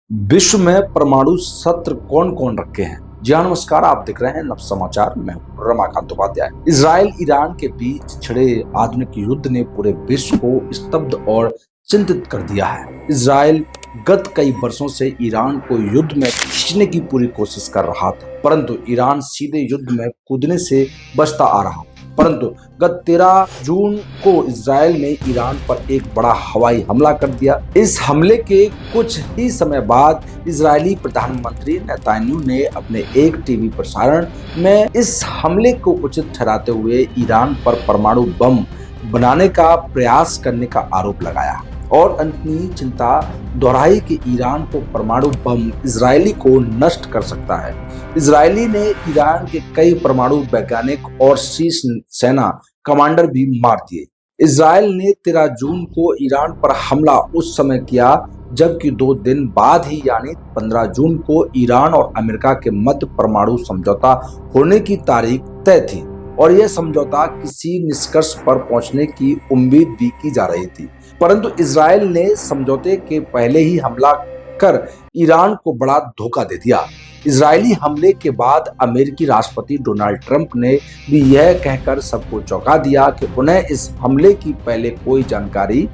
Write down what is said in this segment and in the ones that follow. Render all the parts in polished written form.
विश्व में परमाणु शस्त्र कौन कौन रखे हैं। जी हाँ, नमस्कार। आप देख रहे हैं नव समाचार। मैं हूं रमाकांत उपाध्याय। इजराइल ईरान के बीच छिड़े आधुनिक युद्ध ने पूरे विश्व को स्तब्ध और चिंतित कर दिया है। इजराइल गत कई वर्षों से ईरान को युद्ध में खींचने की पूरी कोशिश कर रहा था, परंतु ईरान सीधे युद्ध में कूदने से बचता आ रहा। परंतु गत 13 जून को इजराइल ने ईरान पर एक बड़ा हवाई हमला कर दिया। इस हमले के कुछ ही समय बाद इजरायली प्रधानमंत्री नेतन्याहू ने अपने एक टीवी प्रसारण में इस हमले को उचित ठहराते हुए ईरान पर परमाणु बम बनाने का प्रयास करने का आरोप लगाया और अपनी चिंता दोहराई कि ईरान को परमाणु बम इजरायली को नष्ट कर सकता है। इजरायली ने ईरान के कई परमाणु वैज्ञानिक और शीर्ष सेना कमांडर भी मार दिए। इजरायल ने 13 जून को ईरान पर हमला उस समय किया जबकि 2 दिन बाद ही यानी 15 जून को ईरान और अमेरिका के मध्य परमाणु समझौता होने की तारीख तय थी और यह समझौता किसी निष्कर्ष पर पहुंचने की उम्मीद भी की जा रही थी। परंतु इजरायल ने समझौते के पहले ही हमला कर ईरान को बड़ा धोखा दे दिया। इजरायली हमले के बाद अमेरिकी राष्ट्रपति डोनाल्ड ट्रंप ने भी यह कहकर सबको चौंका दिया कि उन्हें इस हमले की पहले कोई जानकारी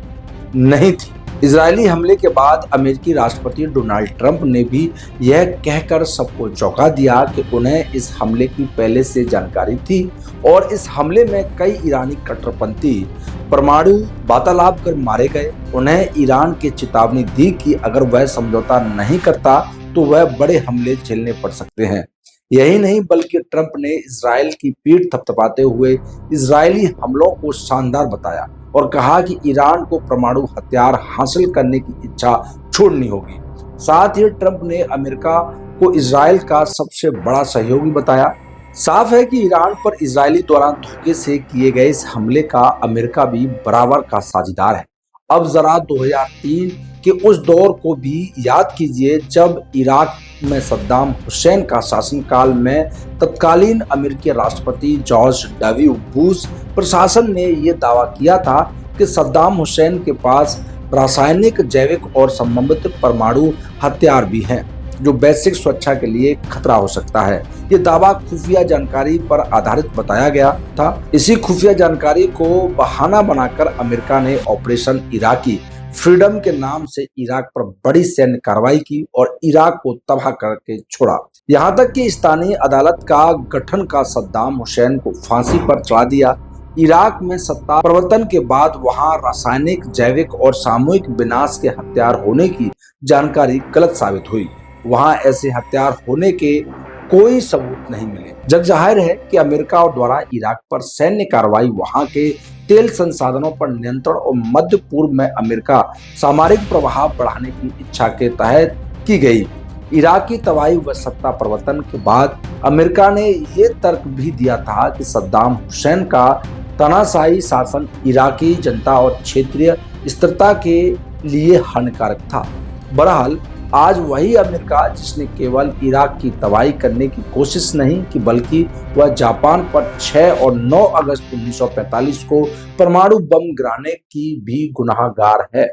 नहीं थी। इजरायली हमले के बाद अमेरिकी राष्ट्रपति डोनाल्ड ट्रंप ने भी यह कहकर सबको चौंका दिया कि उन्हें इस हमले की पहले से जानकारी थी और इस हमले में कई ईरानी कट्टरपंथी परमाणु वार्तालाप कर मारे गए। उन्हें ईरान की चेतावनी दी कि अगर वह समझौता नहीं करता तो वह बड़े हमले झेलने पड़ सकते हैं। यही नहीं बल्कि ट्रंप ने इजरायल की पीठ थपथपाते हुए इजरायली हमलों को शानदार बताया और कहा कि ईरान को परमाणु हथियार हासिल करने की इच्छा छोड़नी होगी। साथ ही ट्रंप ने अमेरिका को इजरायल का सबसे बड़ा सहयोगी बताया। साफ है कि ईरान पर इजरायली द्वारा धोखे से किए गए इस हमले का अमेरिका भी बराबर का साझेदार है। अब जरा 2003 के उस दौर को भी याद कीजिए जब इराक में सद्दाम हुसैन का शासनकाल में तत्कालीन अमेरिकी राष्ट्रपति जॉर्ज डब्ल्यू बुश प्रशासन ने यह दावा किया था कि सद्दाम हुसैन के पास रासायनिक, जैविक और संबंधित परमाणु हथियार भी हैं जो वैश्विक सुरक्षा के लिए खतरा हो सकता है। ये दावा खुफिया जानकारी पर आधारित बताया गया था। इसी खुफिया जानकारी को बहाना बनाकर अमेरिका ने ऑपरेशन इराकी फ्रीडम के नाम से इराक पर बड़ी सैन्य कार्रवाई की और इराक को तबाह करके छोड़ा। यहाँ तक कि स्थानीय अदालत का गठन का सद्दाम हुसैन को फांसी पर चढ़ा दिया। इराक में सत्ता परिवर्तन के बाद वहां रासायनिक, जैविक और सामूहिक विनाश के हथियार होने की जानकारी गलत साबित हुई। वहां ऐसे हथियार होने के कोई सबूत नहीं मिले। जग जाहिर है कि अमेरिका और द्वारा इराक पर सैन्य कार्रवाई वहां के तेल संसाधनों पर नियंत्रण और मध्य पूर्व में अमेरिका सामरिक प्रभाव बढ़ाने की इच्छा के तहत की गई। इराक की तबाही व सत्ता परिवर्तन के बाद अमेरिका ने ये तर्क भी दिया था कि सद्दाम हुसैन का तानाशाही शासन इराकी जनता और क्षेत्रीय स्थिरता के लिए हानिकारक था। बहरहाल आज वही अमेरिका जिसने केवल इराक की तबाही करने की कोशिश नहीं की बल्कि वह जापान पर 6 और 9 अगस्त 1945 को परमाणु बम गिराने की भी गुनाहगार है।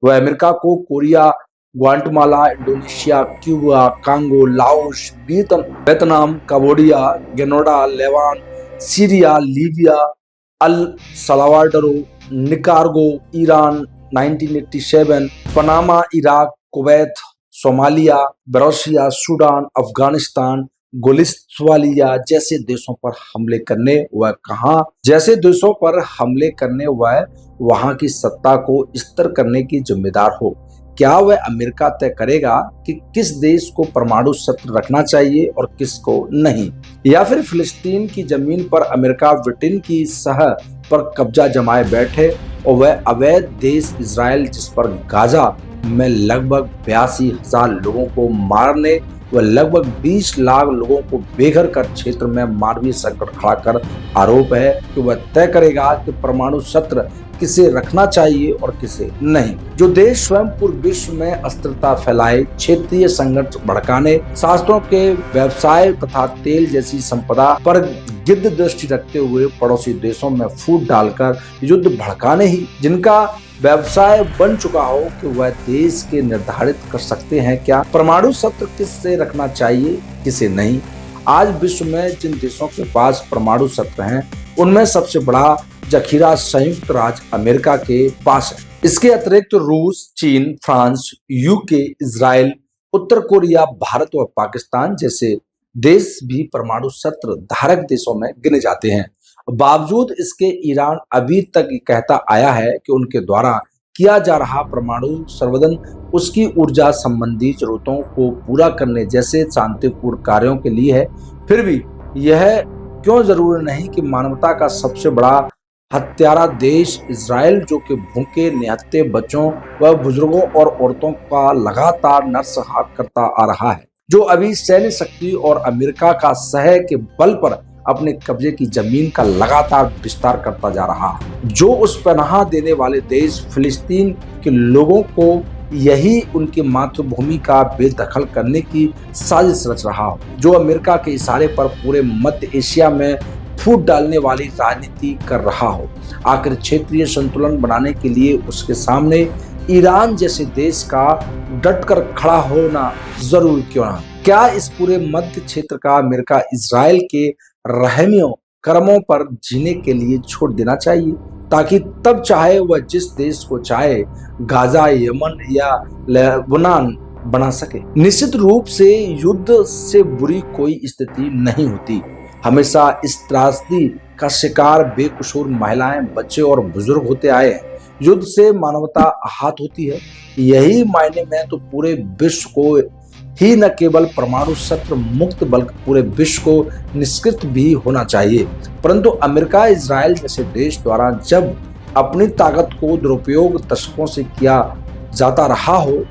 वह अमेरिका को Korea, Guatemala, Indonesia, Cuba, Congo, Laos, Vietnam, Cambodia, Grenada, Lebanon, Syria, Libya, El Salvador, Nicaragua, Iran 1987, Panama, Iraq, Kuwait, Somalia, Bosnia, Sudan, Afghanistan, गोलिस्तानिया जैसे देशों पर हमले करने व वहां की सत्ता को स्थिर करने की जिम्मेदार हो। क्या वह अमेरिका तय करेगा कि किस देश को परमाणु शस्त्र रखना चाहिए और किसको नहीं, या फिर फिलिस्तीन की जमीन पर अमेरिका ब्रिटेन की सह पर कब्जा जमाए बैठे और वह अवैध देश इजराइल जिस पर गाजा में लगभग 82,000 लोगों को मारने व लगभग 20 लाख लोगों को बेघर कर क्षेत्र में मानवीय संकट खड़ा कर आरोप है कि वह तय करेगा कि परमाणु शस्त्र किसे रखना चाहिए और किसे नहीं। जो देश स्वयं पूरे विश्व में अस्थिरता फैलाए, क्षेत्रीय संघर्ष भड़काने, शास्त्रों के व्यवसाय तथा तेल जैसी संपदा पर गिद्ध दृष्टि रखते हुए पड़ोसी देशों में फूट डालकर युद्ध भड़काने ही जिनका व्यवसाय बन चुका हो कि वह देश के निर्धारित कर सकते हैं क्या परमाणु शस्त्र किससे रखना चाहिए, किसे नहीं। आज विश्व में जिन देशों के पास परमाणु शस्त्र हैं, उनमें सबसे बड़ा जखीरा संयुक्त राज्य अमेरिका के पास है। इसके अतिरिक्त रूस, चीन, फ्रांस, यूके, इजराइल, उत्तर कोरिया, भारत और पाकिस्तान जैसे देश भी परमाणु शस्त्र धारक देशों में गिने जाते हैं। बावजूद इसके ईरान अभी तक कहता आया है कि उनके द्वारा किया जा रहा परमाणु संवर्धन उसकी ऊर्जा संबंधी जरूरतों को पूरा करने जैसे शांतिपूर्ण कार्यों के लिए है। फिर भी यह क्यों जरूरी नहीं कि मानवता का सबसे बड़ा हत्यारा देश इजराइल, जो कि भूखे निहत्थे बच्चों व बुजुर्गों और औरतों का लगातार नरसंहार करता आ रहा है, जो अभी सैन्य शक्ति और अमेरिका का सह के बल पर अपने कब्जे की जमीन का लगातार विस्तार करता जा रहा है, जो उस पनाह देने वाले देश फिलिस्तीन के लोगों को यही उनकी मातृभूमि का बेदखल करने की साजिश रच रहा हो, जो अमेरिका के इशारे पर पूरे मध्य एशिया में फूट डालने वाली राजनीति कर रहा हो। आखिर क्षेत्रीय संतुलन बनाने के लिए उसके सामने ईरान जैसे देश का डटकर खड़ा होना जरूरी क्यों ना। क्या इस पूरे मध्य क्षेत्र का अमेरिका इजराइल के रहमियों कर्मों पर जीने के लिए छोड़ देना चाहिए, ताकि तब चाहे वह जिस देश को चाहे गाजा, यमन या लेबनान बना सके। निश्चित रूप से युद्ध से बुरी कोई स्थिति नहीं होती। हमेशा इस त्रासदी का शिकार बेकसूर महिलाएं, बच्चे और बुजुर्ग होते आए हैं। युद्ध से मानवता आहत होती है। यही मायने में तो पूरे विश्व को ही न केवल परमाणु शस्त्र मुक्त बल्कि पूरे विश्व को निष्कृत भी होना चाहिए। परंतु अमेरिका, इजराइल जैसे देश द्वारा जब अपनी ताकत को दुरुपयोग दशकों से किया जाता रहा हो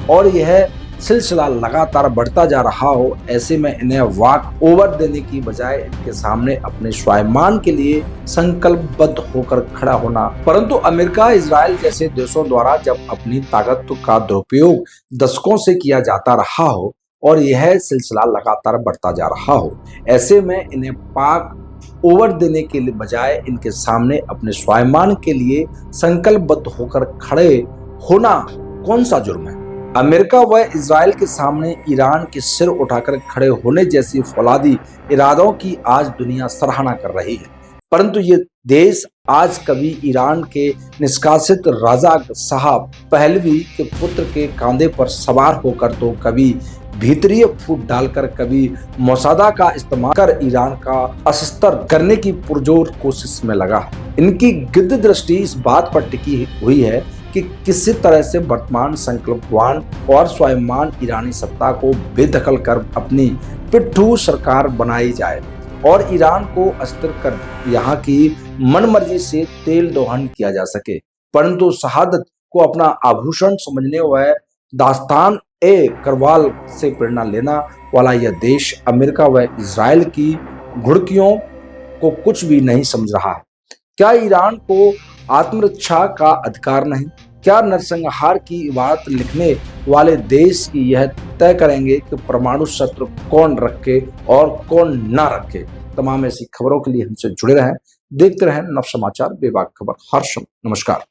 और यह सिलसिला लगातार बढ़ता जा रहा हो, ऐसे में इन्हें वाक ओवर देने की बजाय इनके सामने अपने स्वाभिमान के लिए संकल्पबद्ध होकर खड़ा होना। परंतु अमेरिका, इजराइल जैसे देशों द्वारा जब अपनी ताकत का दुरुपयोग दशकों से किया जाता रहा हो और यह सिलसिला लगातार बढ़ता जा रहा हो, ऐसे में इन्हें पाक ओवर देने के लिए बजाय इनके सामने अपने स्वाभिमान के लिए संकल्पबद्ध होकर खड़े होना कौन सा जुर्म है। अमेरिका व इजराइल के सामने ईरान के सिर उठाकर खड़े होने जैसी फौलादी इरादों की आज दुनिया सराहना कर रही है, परंतु ये देश आज कभी ईरान के निष्कासित राजा साहब पहलवी के पुत्र के कंधे पर सवार होकर तो कभी भीतरी फूट डालकर कभी मौसादा का इस्तेमाल कर ईरान का अस्तर करने की पुरजोर कोशिश में लगा। इनकी गिद्ध दृष्टि इस बात पर टिकी हुई है कि किसी तरह से वर्तमान संकल्पवान और स्वाभिमान ईरानी सत्ता को बेदखल कर अपनी पिट्ठू सरकार बनाई जाए और ईरान को अस्थिर कर यहाँ की मनमर्जी से तेल दोहन किया जा सके। परंतु शहादत को अपना आभूषण समझने व दास्तान ए करवाल से प्रेरणा लेना वाला यह देश अमेरिका व इजराइल की घुड़कियों को कुछ भी नहीं समझ रहा है। क्या ईरान को आत्मरक्षा का अधिकार नहीं? क्या नरसंहार की इबारत लिखने वाले देश की यह तय करेंगे कि परमाणु शस्त्र कौन रखे और कौन ना रखे? तमाम ऐसी खबरों के लिए हमसे जुड़े रहें, देखते रहें नव समाचार, बेबाक खबर हर समय। नमस्कार।